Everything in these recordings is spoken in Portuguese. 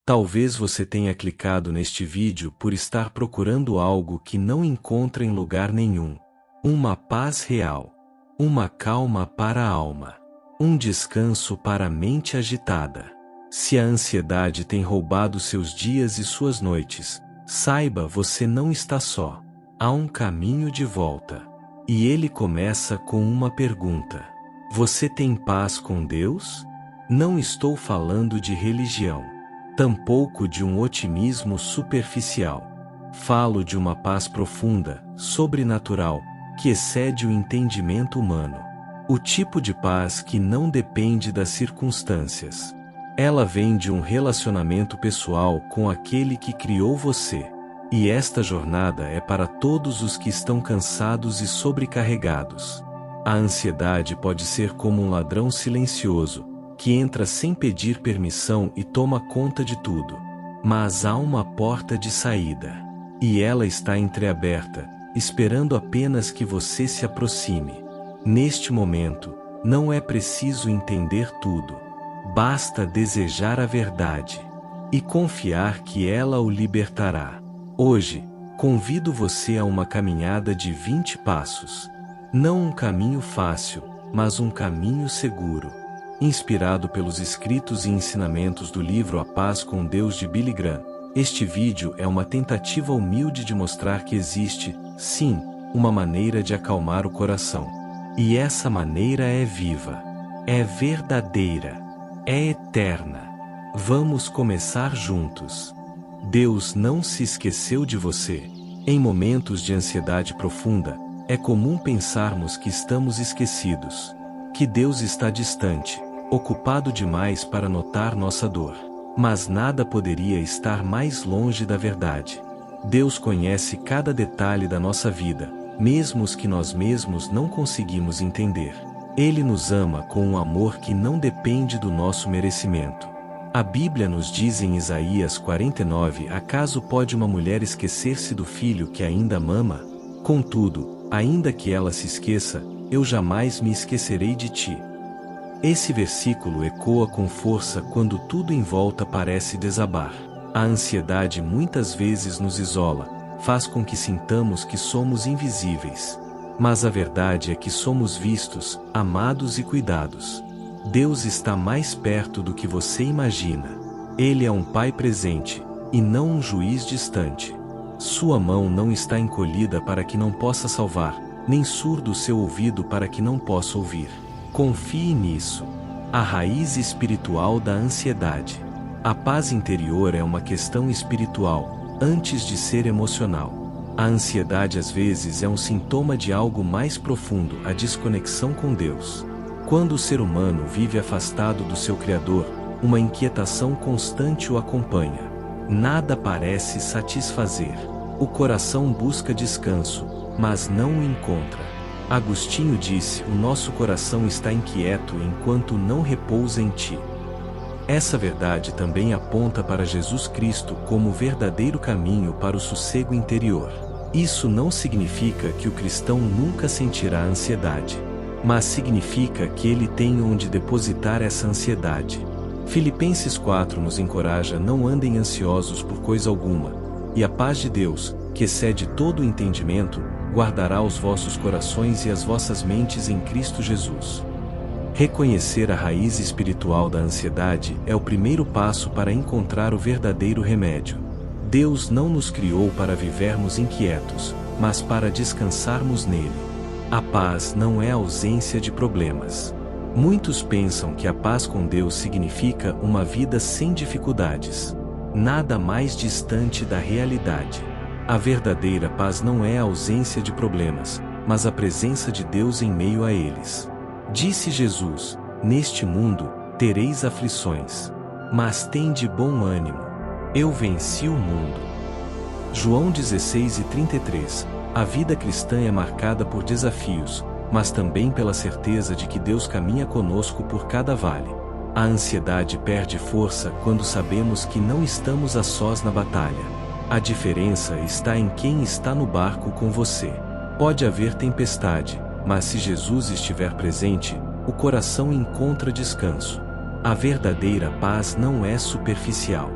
Talvez você tenha clicado neste vídeo por estar procurando algo que não encontra em lugar nenhum. Uma paz real. Uma calma para a alma. Um descanso para a mente agitada. Se a ansiedade tem roubado seus dias e suas noites, saiba, você não está só. Há um caminho de volta. E ele começa com uma pergunta. Você tem paz com Deus? Não estou falando de religião. Tampouco de um otimismo superficial. Falo de uma paz profunda, sobrenatural, que excede o entendimento humano. O tipo de paz que não depende das circunstâncias. Ela vem de um relacionamento pessoal com aquele que criou você. E esta jornada é para todos os que estão cansados e sobrecarregados. A ansiedade pode ser como um ladrão silencioso, que entra sem pedir permissão e toma conta de tudo. Mas há uma porta de saída. E ela está entreaberta, esperando apenas que você se aproxime. Neste momento, não é preciso entender tudo. Basta desejar a verdade. E confiar que ela o libertará. Hoje, convido você a uma caminhada de 20 passos. Não um caminho fácil, mas um caminho seguro. Inspirado pelos escritos e ensinamentos do livro A Paz com Deus de Billy Graham, este vídeo é uma tentativa humilde de mostrar que existe, sim, uma maneira de acalmar o coração. E essa maneira é viva, é verdadeira, é eterna. Vamos começar juntos. Deus não se esqueceu de você. Em momentos de ansiedade profunda, é comum pensarmos que estamos esquecidos, que Deus está distante, ocupado demais para notar nossa dor. Mas nada poderia estar mais longe da verdade. Deus conhece cada detalhe da nossa vida, mesmo os que nós mesmos não conseguimos entender. Ele nos ama com um amor que não depende do nosso merecimento. A Bíblia nos diz em Isaías 49: acaso pode uma mulher esquecer-se do filho que ainda mama? Contudo, ainda que ela se esqueça, eu jamais me esquecerei de ti. Esse versículo ecoa com força quando tudo em volta parece desabar. A ansiedade muitas vezes nos isola, faz com que sintamos que somos invisíveis. Mas a verdade é que somos vistos, amados e cuidados. Deus está mais perto do que você imagina. Ele é um Pai presente, e não um juiz distante. Sua mão não está encolhida para que não possa salvar, nem surdo o seu ouvido para que não possa ouvir. Confie nisso. A raiz espiritual da ansiedade. A paz interior é uma questão espiritual, antes de ser emocional. A ansiedade às vezes é um sintoma de algo mais profundo, a desconexão com Deus. Quando o ser humano vive afastado do seu Criador, uma inquietação constante o acompanha. Nada parece satisfazer. O coração busca descanso, mas não o encontra. Agostinho disse: o nosso coração está inquieto enquanto não repousa em ti. Essa verdade também aponta para Jesus Cristo como o verdadeiro caminho para o sossego interior. Isso não significa que o cristão nunca sentirá ansiedade, mas significa que ele tem onde depositar essa ansiedade. Filipenses 4 nos encoraja: não andem ansiosos por coisa alguma, e a paz de Deus, que excede todo o entendimento, guardará os vossos corações e as vossas mentes em Cristo Jesus. Reconhecer a raiz espiritual da ansiedade é o primeiro passo para encontrar o verdadeiro remédio. Deus não nos criou para vivermos inquietos, mas para descansarmos nele. A paz não é a ausência de problemas. Muitos pensam que a paz com Deus significa uma vida sem dificuldades. Nada mais distante da realidade. A verdadeira paz não é a ausência de problemas, mas a presença de Deus em meio a eles. Disse Jesus: neste mundo tereis aflições, mas tende bom ânimo. Eu venci o mundo. João 16:33. A vida cristã é marcada por desafios, mas também pela certeza de que Deus caminha conosco por cada vale. A ansiedade perde força quando sabemos que não estamos a sós na batalha. A diferença está em quem está no barco com você. Pode haver tempestade, mas se Jesus estiver presente, o coração encontra descanso. A verdadeira paz não é superficial.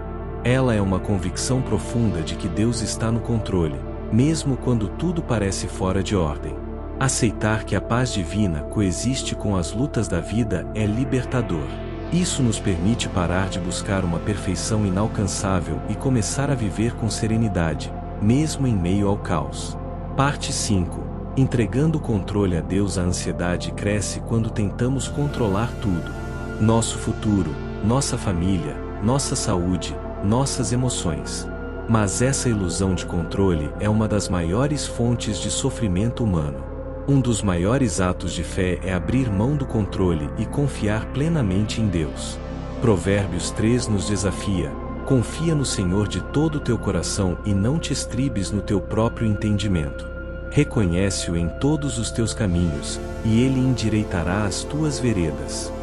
Ela é uma convicção profunda de que Deus está no controle, mesmo quando tudo parece fora de ordem. Aceitar que a paz divina coexiste com as lutas da vida é libertador. Isso nos permite parar de buscar uma perfeição inalcançável e começar a viver com serenidade, mesmo em meio ao caos. Parte 5. Entregando o controle a Deus. A ansiedade cresce quando tentamos controlar tudo. Nosso futuro, nossa família, nossa saúde, nossas emoções. Mas essa ilusão de controle é uma das maiores fontes de sofrimento humano. Um dos maiores atos de fé é abrir mão do controle e confiar plenamente em Deus. Provérbios 3 nos desafia: confia no Senhor de todo o teu coração e não te estribes no teu próprio entendimento. Reconhece-o em todos os teus caminhos, e ele endireitará as tuas veredas.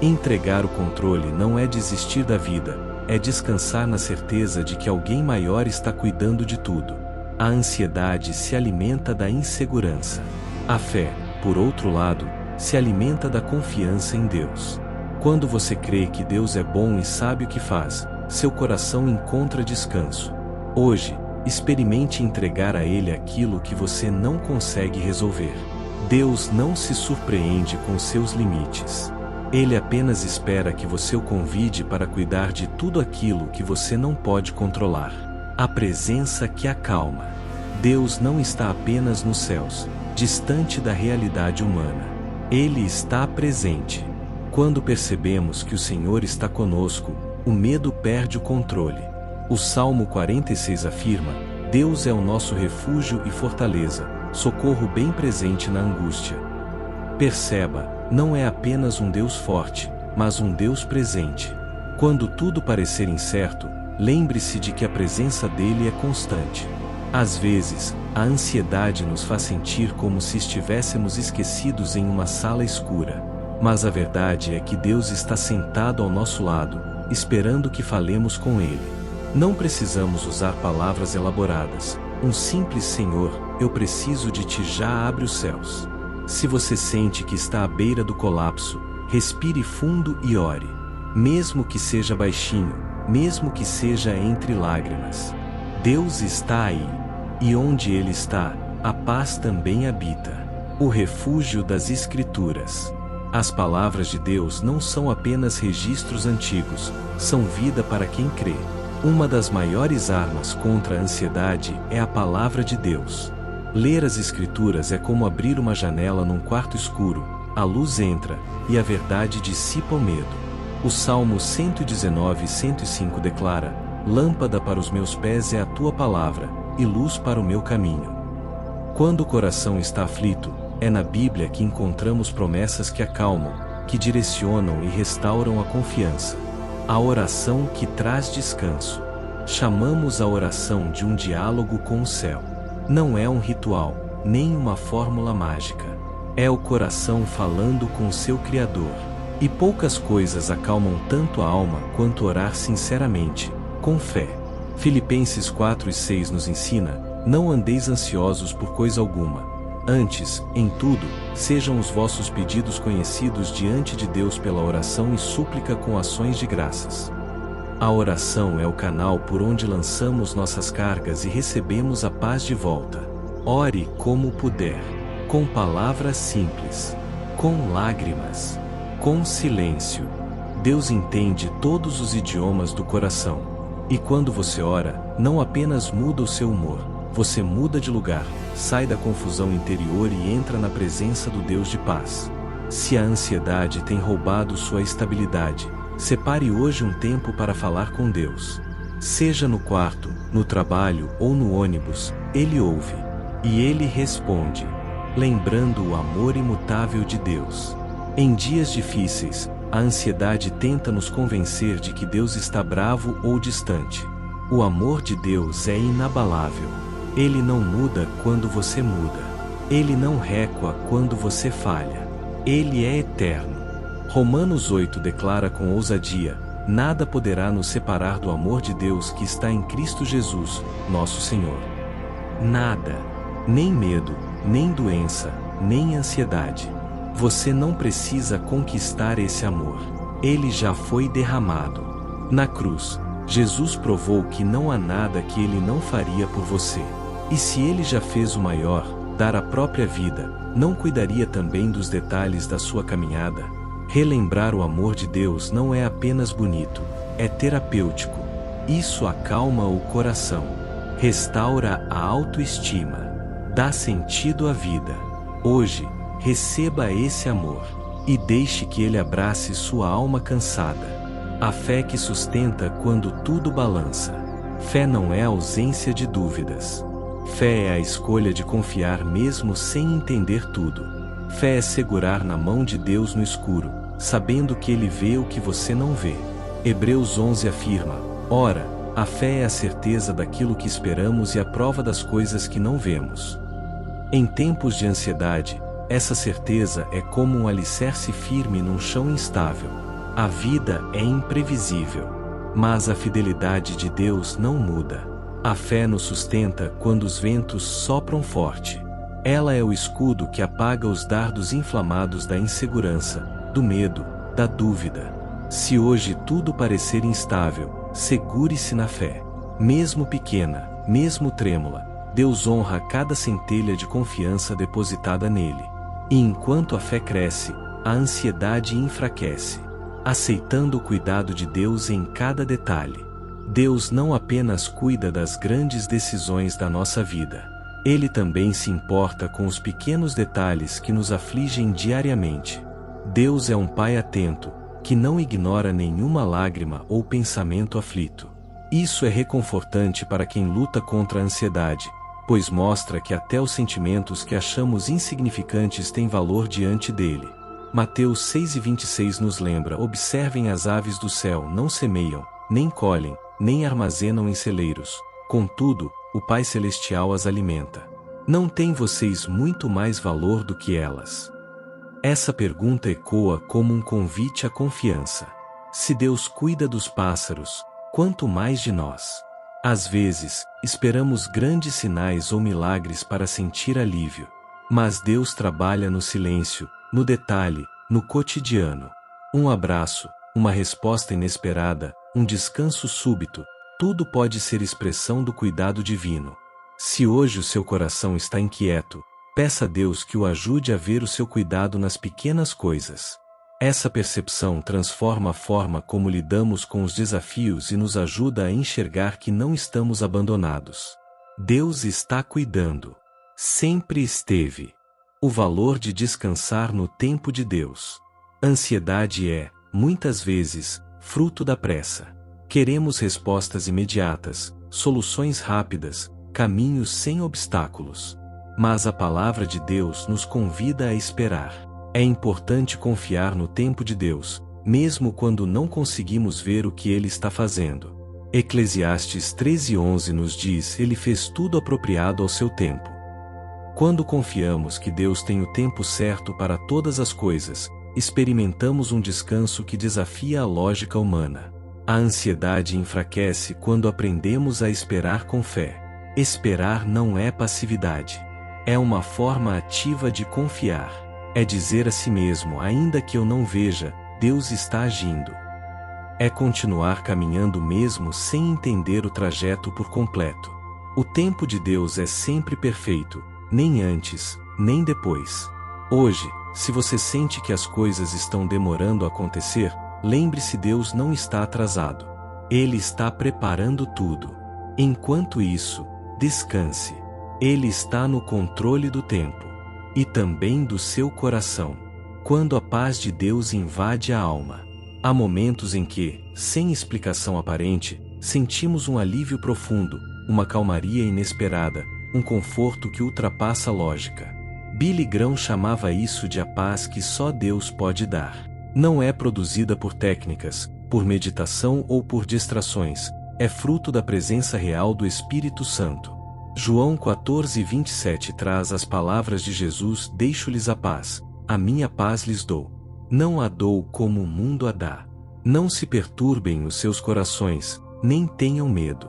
Entregar o controle não é desistir da vida, é descansar na certeza de que alguém maior está cuidando de tudo. A ansiedade se alimenta da insegurança. A fé, por outro lado, se alimenta da confiança em Deus. Quando você crê que Deus é bom e sabe o que faz, seu coração encontra descanso. Hoje, experimente entregar a Ele aquilo que você não consegue resolver. Deus não se surpreende com seus limites. Ele apenas espera que você o convide para cuidar de tudo aquilo que você não pode controlar. A presença que acalma. Deus não está apenas nos céus, distante da realidade humana. Ele está presente. Quando percebemos que o Senhor está conosco, o medo perde o controle. O Salmo 46 afirma: Deus é o nosso refúgio e fortaleza, socorro bem presente na angústia. Perceba, não é apenas um Deus forte, mas um Deus presente. Quando tudo parecer incerto, lembre-se de que a presença dele é constante. Às vezes, a ansiedade nos faz sentir como se estivéssemos esquecidos em uma sala escura. Mas a verdade é que Deus está sentado ao nosso lado, esperando que falemos com Ele. Não precisamos usar palavras elaboradas. Um simples Senhor, eu preciso de ti já abre os céus. Se você sente que está à beira do colapso, respire fundo e ore. Mesmo que seja baixinho, mesmo que seja entre lágrimas. Deus está aí. E onde Ele está, a paz também habita. O refúgio das Escrituras. As palavras de Deus não são apenas registros antigos, são vida para quem crê. Uma das maiores armas contra a ansiedade é a palavra de Deus. Ler as Escrituras é como abrir uma janela num quarto escuro, a luz entra, e a verdade dissipa o medo. O Salmo 119:105 declara: lâmpada para os meus pés é a tua palavra, e luz para o meu caminho. Quando o coração está aflito, é na Bíblia que encontramos promessas que acalmam, que direcionam e restauram a confiança. A oração que traz descanso. Chamamos a oração de um diálogo com o céu. Não é um ritual, nem uma fórmula mágica. É o coração falando com o seu Criador. E poucas coisas acalmam tanto a alma quanto orar sinceramente, com fé. Filipenses 4:6 nos ensina: não andeis ansiosos por coisa alguma. Antes, em tudo, sejam os vossos pedidos conhecidos diante de Deus pela oração e súplica com ações de graças. A oração é o canal por onde lançamos nossas cargas e recebemos a paz de volta. Ore como puder, com palavras simples, com lágrimas, com silêncio. Deus entende todos os idiomas do coração. E quando você ora, não apenas muda o seu humor, você muda de lugar, sai da confusão interior e entra na presença do Deus de paz. Se a ansiedade tem roubado sua estabilidade, separe hoje um tempo para falar com Deus. Seja no quarto, no trabalho ou no ônibus, Ele ouve. E Ele responde, lembrando o amor imutável de Deus. Em dias difíceis, a ansiedade tenta nos convencer de que Deus está bravo ou distante. O amor de Deus é inabalável. Ele não muda quando você muda. Ele não recua quando você falha. Ele é eterno. Romanos 8 declara com ousadia: nada poderá nos separar do amor de Deus que está em Cristo Jesus, nosso Senhor. Nada. Nem medo, nem doença, nem ansiedade. Você não precisa conquistar esse amor. Ele já foi derramado. Na cruz, Jesus provou que não há nada que ele não faria por você. E se ele já fez o maior, dar a própria vida, não cuidaria também dos detalhes da sua caminhada? Relembrar o amor de Deus não é apenas bonito, é terapêutico. Isso acalma o coração, restaura a autoestima, dá sentido à vida. Hoje, receba esse amor e deixe que ele abrace sua alma cansada. A fé que sustenta quando tudo balança. Fé não é a ausência de dúvidas. Fé é a escolha de confiar mesmo sem entender tudo. Fé é segurar na mão de Deus no escuro, sabendo que Ele vê o que você não vê. Hebreus 11 afirma: ora, a fé é a certeza daquilo que esperamos e a prova das coisas que não vemos. Em tempos de ansiedade, essa certeza é como um alicerce firme num chão instável. A vida é imprevisível, mas a fidelidade de Deus não muda. A fé nos sustenta quando os ventos sopram forte. Ela é o escudo que apaga os dardos inflamados da insegurança, do medo, da dúvida. Se hoje tudo parecer instável, segure-se na fé. Mesmo pequena, mesmo trêmula, Deus honra cada centelha de confiança depositada nele. E enquanto a fé cresce, a ansiedade enfraquece, aceitando o cuidado de Deus em cada detalhe. Deus não apenas cuida das grandes decisões da nossa vida. Ele também se importa com os pequenos detalhes que nos afligem diariamente. Deus é um Pai atento, que não ignora nenhuma lágrima ou pensamento aflito. Isso é reconfortante para quem luta contra a ansiedade, pois mostra que até os sentimentos que achamos insignificantes têm valor diante dele. Mateus 6:26 nos lembra: observem as aves do céu, não semeiam, nem colhem, nem armazenam em celeiros, contudo, o Pai Celestial as alimenta. Não têm vocês muito mais valor do que elas? Essa pergunta ecoa como um convite à confiança. Se Deus cuida dos pássaros, quanto mais de nós? Às vezes, esperamos grandes sinais ou milagres para sentir alívio. Mas Deus trabalha no silêncio, no detalhe, no cotidiano. Um abraço, uma resposta inesperada, um descanso súbito, tudo pode ser expressão do cuidado divino. Se hoje o seu coração está inquieto, peça a Deus que o ajude a ver o seu cuidado nas pequenas coisas. Essa percepção transforma a forma como lidamos com os desafios e nos ajuda a enxergar que não estamos abandonados. Deus está cuidando. Sempre esteve. O valor de descansar no tempo de Deus. Ansiedade é, muitas vezes, fruto da pressa. Queremos respostas imediatas, soluções rápidas, caminhos sem obstáculos. Mas a palavra de Deus nos convida a esperar. É importante confiar no tempo de Deus, mesmo quando não conseguimos ver o que Ele está fazendo. Eclesiastes 13:11 nos diz: Ele fez tudo apropriado ao seu tempo. Quando confiamos que Deus tem o tempo certo para todas as coisas, experimentamos um descanso que desafia a lógica humana. A ansiedade enfraquece quando aprendemos a esperar com fé. Esperar não é passividade. É uma forma ativa de confiar. É dizer a si mesmo: ainda que eu não veja, Deus está agindo. É continuar caminhando mesmo sem entender o trajeto por completo. O tempo de Deus é sempre perfeito, nem antes, nem depois. Hoje, se você sente que as coisas estão demorando a acontecer, lembre-se: Deus não está atrasado. Ele está preparando tudo. Enquanto isso, descanse. Ele está no controle do tempo. E também do seu coração. Quando a paz de Deus invade a alma, há momentos em que, sem explicação aparente, sentimos um alívio profundo, uma calmaria inesperada, um conforto que ultrapassa a lógica. Billy Graham chamava isso de a paz que só Deus pode dar. Não é produzida por técnicas, por meditação ou por distrações, é fruto da presença real do Espírito Santo. João 14:27 traz as palavras de Jesus: deixo-lhes a paz, a minha paz lhes dou. Não a dou como o mundo a dá. Não se perturbem os seus corações, nem tenham medo.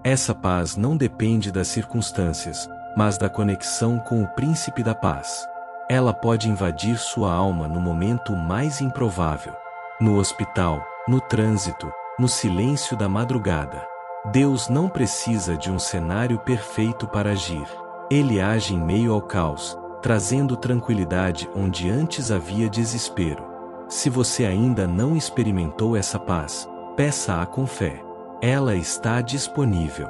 Essa paz não depende das circunstâncias, mas da conexão com o Príncipe da Paz. Ela pode invadir sua alma no momento mais improvável. No hospital, no trânsito, no silêncio da madrugada. Deus não precisa de um cenário perfeito para agir. Ele age em meio ao caos, trazendo tranquilidade onde antes havia desespero. Se você ainda não experimentou essa paz, peça-a com fé. Ela está disponível.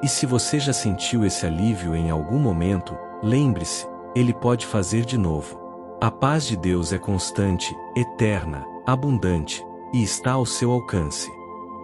E se você já sentiu esse alívio em algum momento, lembre-se, Ele pode fazer de novo. A paz de Deus é constante, eterna, abundante, e está ao seu alcance.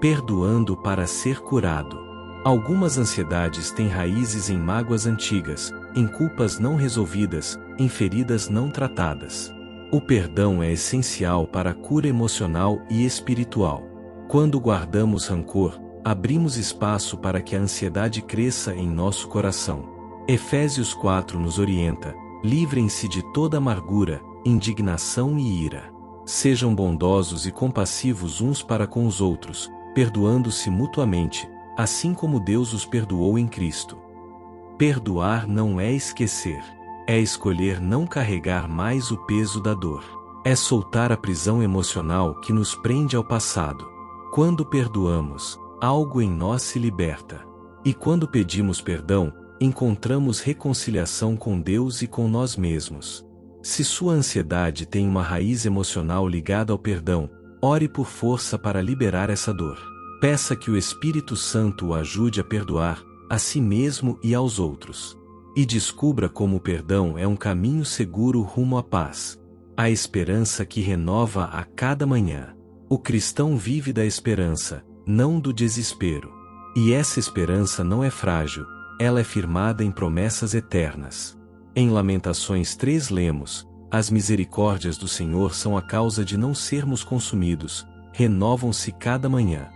Perdoando para ser curado. Algumas ansiedades têm raízes em mágoas antigas, em culpas não resolvidas, em feridas não tratadas. O perdão é essencial para a cura emocional e espiritual. Quando guardamos rancor, abrimos espaço para que a ansiedade cresça em nosso coração. Efésios 4 nos orienta: livrem-se de toda amargura, indignação e ira. Sejam bondosos e compassivos uns para com os outros, perdoando-se mutuamente, assim como Deus os perdoou em Cristo. Perdoar não é esquecer. É escolher não carregar mais o peso da dor. É soltar a prisão emocional que nos prende ao passado. Quando perdoamos, algo em nós se liberta. E quando pedimos perdão, encontramos reconciliação com Deus e com nós mesmos. Se sua ansiedade tem uma raiz emocional ligada ao perdão, ore por força para liberar essa dor. Peça que o Espírito Santo o ajude a perdoar, a si mesmo e aos outros. E descubra como o perdão é um caminho seguro rumo à paz. A esperança que renova a cada manhã. O cristão vive da esperança, não do desespero. E essa esperança não é frágil, ela é firmada em promessas eternas. Em Lamentações 3 lemos: as misericórdias do Senhor são a causa de não sermos consumidos, renovam-se cada manhã.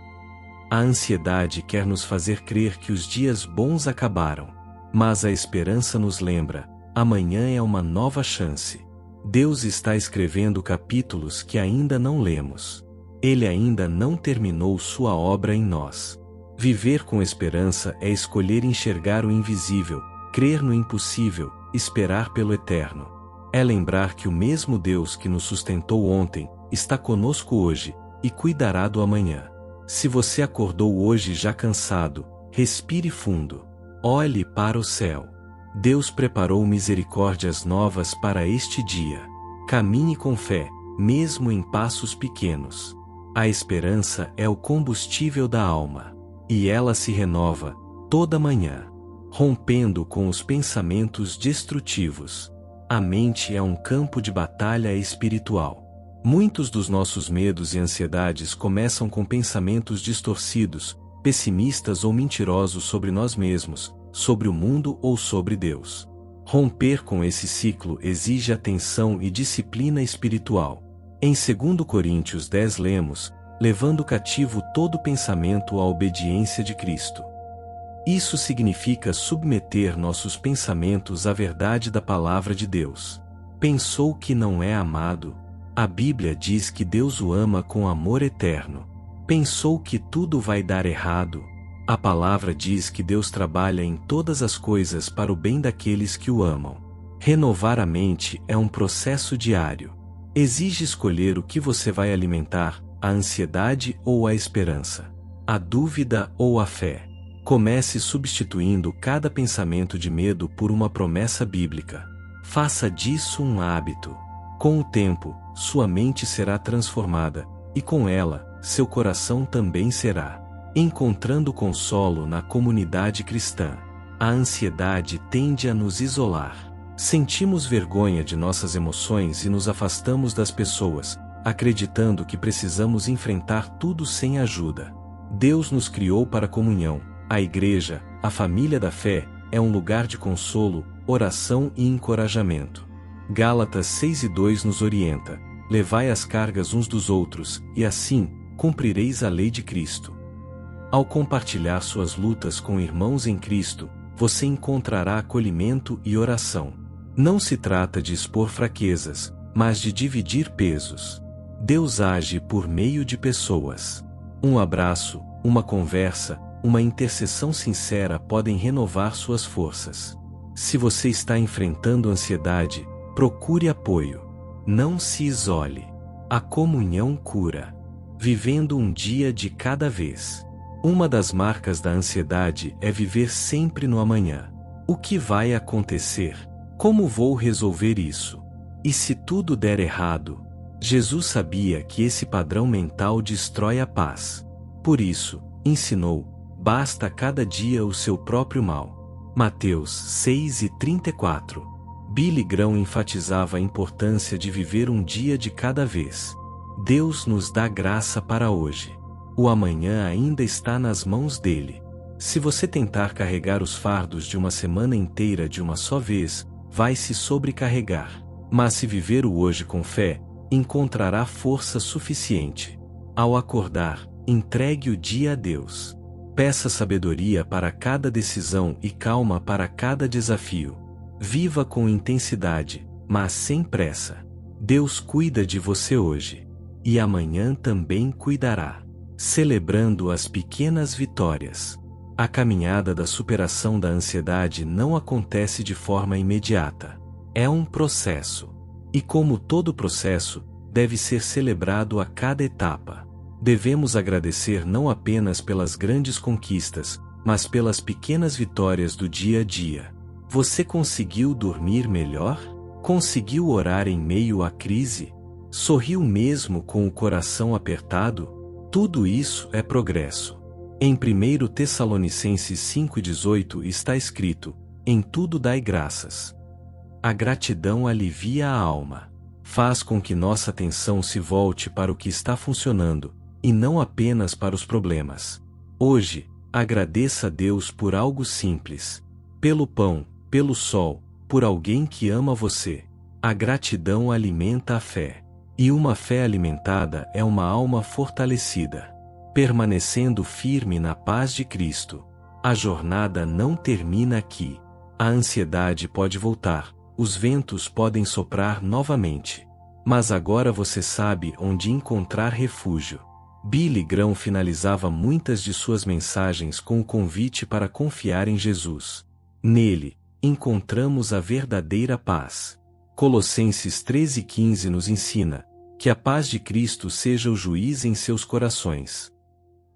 A ansiedade quer nos fazer crer que os dias bons acabaram. Mas a esperança nos lembra: amanhã é uma nova chance. Deus está escrevendo capítulos que ainda não lemos. Ele ainda não terminou sua obra em nós. Viver com esperança é escolher enxergar o invisível, crer no impossível, esperar pelo eterno. É lembrar que o mesmo Deus que nos sustentou ontem, está conosco hoje, e cuidará do amanhã. Se você acordou hoje já cansado, respire fundo. Olhe para o céu. Deus preparou misericórdias novas para este dia. Caminhe com fé, mesmo em passos pequenos. A esperança é o combustível da alma. E ela se renova, toda manhã. Rompendo com os pensamentos destrutivos. A mente é um campo de batalha espiritual. Muitos dos nossos medos e ansiedades começam com pensamentos distorcidos, pessimistas ou mentirosos sobre nós mesmos, sobre o mundo ou sobre Deus. Romper com esse ciclo exige atenção e disciplina espiritual. Em 2 Coríntios 10 lemos: levando cativo todo pensamento à obediência de Cristo. Isso significa submeter nossos pensamentos à verdade da palavra de Deus. Pensou que não é amado? A Bíblia diz que Deus o ama com amor eterno. Pensou que tudo vai dar errado? A palavra diz que Deus trabalha em todas as coisas para o bem daqueles que o amam. Renovar a mente é um processo diário. Exige escolher o que você vai alimentar, a ansiedade ou a esperança, a dúvida ou a fé. Comece substituindo cada pensamento de medo por uma promessa bíblica. Faça disso um hábito. Com o tempo, sua mente será transformada, e com ela, seu coração também será. Encontrando consolo na comunidade cristã. A ansiedade tende a nos isolar. Sentimos vergonha de nossas emoções e nos afastamos das pessoas, acreditando que precisamos enfrentar tudo sem ajuda. Deus nos criou para a comunhão. A igreja, a família da fé, é um lugar de consolo, oração e encorajamento. Gálatas 6:2 nos orienta: levai as cargas uns dos outros, e assim, cumprireis a lei de Cristo. Ao compartilhar suas lutas com irmãos em Cristo, você encontrará acolhimento e oração. Não se trata de expor fraquezas, mas de dividir pesos. Deus age por meio de pessoas. Um abraço, uma conversa, uma intercessão sincera podem renovar suas forças. Se você está enfrentando ansiedade, procure apoio. Não se isole. A comunhão cura. vivendo um dia de cada vez. Uma das marcas da ansiedade é viver sempre no amanhã. O que vai acontecer? Como vou resolver isso? E se tudo der errado? Jesus sabia que esse padrão mental destrói a paz. Por isso, ensinou: basta cada dia o seu próprio mal. Mateus 6:34. Billy Graham enfatizava a importância de viver um dia de cada vez. Deus nos dá graça para hoje. O amanhã ainda está nas mãos dele. Se você tentar carregar os fardos de uma semana inteira de uma só vez, vai se sobrecarregar. Mas se viver o hoje com fé, encontrará força suficiente. Ao acordar, entregue o dia a Deus. Peça sabedoria para cada decisão e calma para cada desafio. Viva com intensidade, mas sem pressa. Deus cuida de você hoje. E amanhã também cuidará. Celebrando as pequenas vitórias. A caminhada da superação da ansiedade não acontece de forma imediata. É um processo. E como todo processo, deve ser celebrado a cada etapa. Devemos agradecer não apenas pelas grandes conquistas, mas pelas pequenas vitórias do dia a dia. Você conseguiu dormir melhor? Conseguiu orar em meio à crise? Sorriu mesmo com o coração apertado? Tudo isso é progresso. Em 1 Tessalonicenses 5:18 está escrito: em tudo dai graças. A gratidão alivia a alma. Faz com que nossa atenção se volte para o que está funcionando, e não apenas para os problemas. Hoje, agradeça a Deus por algo simples. Pelo pão, pelo sol, por alguém que ama você. A gratidão alimenta a fé. E uma fé alimentada é uma alma fortalecida. Permanecendo firme na paz de Cristo. A jornada não termina aqui. A ansiedade pode voltar, os ventos podem soprar novamente. Mas agora você sabe onde encontrar refúgio. Billy Graham finalizava muitas de suas mensagens com o convite para confiar em Jesus. Nele, encontramos a verdadeira paz. Colossenses 13:15 nos ensina: que a paz de Cristo seja o juiz em seus corações.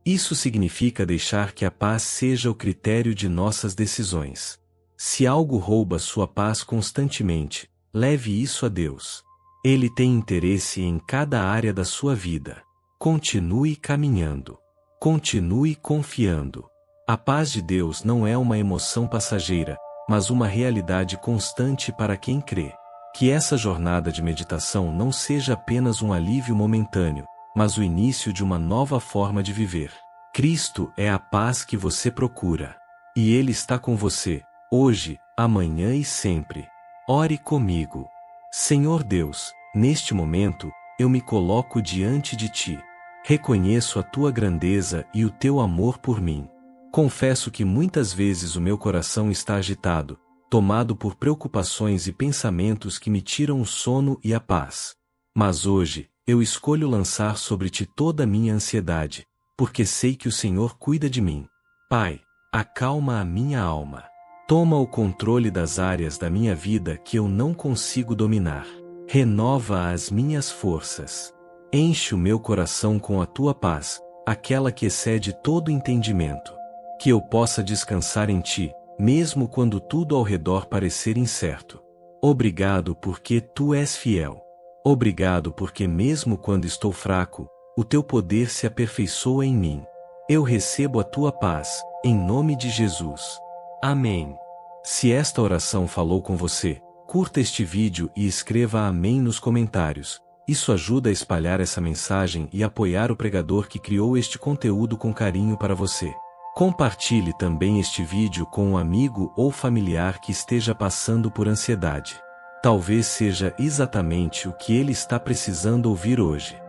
Isso significa deixar que a paz seja o critério de nossas decisões. Se algo rouba sua paz constantemente, leve isso a Deus. Ele tem interesse em cada área da sua vida. Continue caminhando. Continue confiando. A paz de Deus não é uma emoção passageira, mas uma realidade constante para quem crê. Que essa jornada de meditação não seja apenas um alívio momentâneo, mas o início de uma nova forma de viver. Cristo é a paz que você procura. E Ele está com você, hoje, amanhã e sempre. Ore comigo. Senhor Deus, neste momento, eu me coloco diante de Ti. Reconheço a Tua grandeza e o Teu amor por mim. Confesso que muitas vezes o meu coração está agitado, tomado por preocupações e pensamentos que me tiram o sono e a paz. Mas hoje, eu escolho lançar sobre Ti toda a minha ansiedade, porque sei que o Senhor cuida de mim. Pai, acalma a minha alma. Toma o controle das áreas da minha vida que eu não consigo dominar. Renova as minhas forças. Enche o meu coração com a Tua paz, aquela que excede todo entendimento. Que eu possa descansar em Ti, mesmo quando tudo ao redor parecer incerto. Obrigado porque Tu és fiel. Obrigado porque mesmo quando estou fraco, o Teu poder se aperfeiçoa em mim. Eu recebo a Tua paz, em nome de Jesus. Amém. Se esta oração falou com você, curta este vídeo e escreva amém nos comentários. Isso ajuda a espalhar essa mensagem e apoiar o pregador que criou este conteúdo com carinho para você. Compartilhe também este vídeo com um amigo ou familiar que esteja passando por ansiedade. Talvez seja exatamente o que ele está precisando ouvir hoje.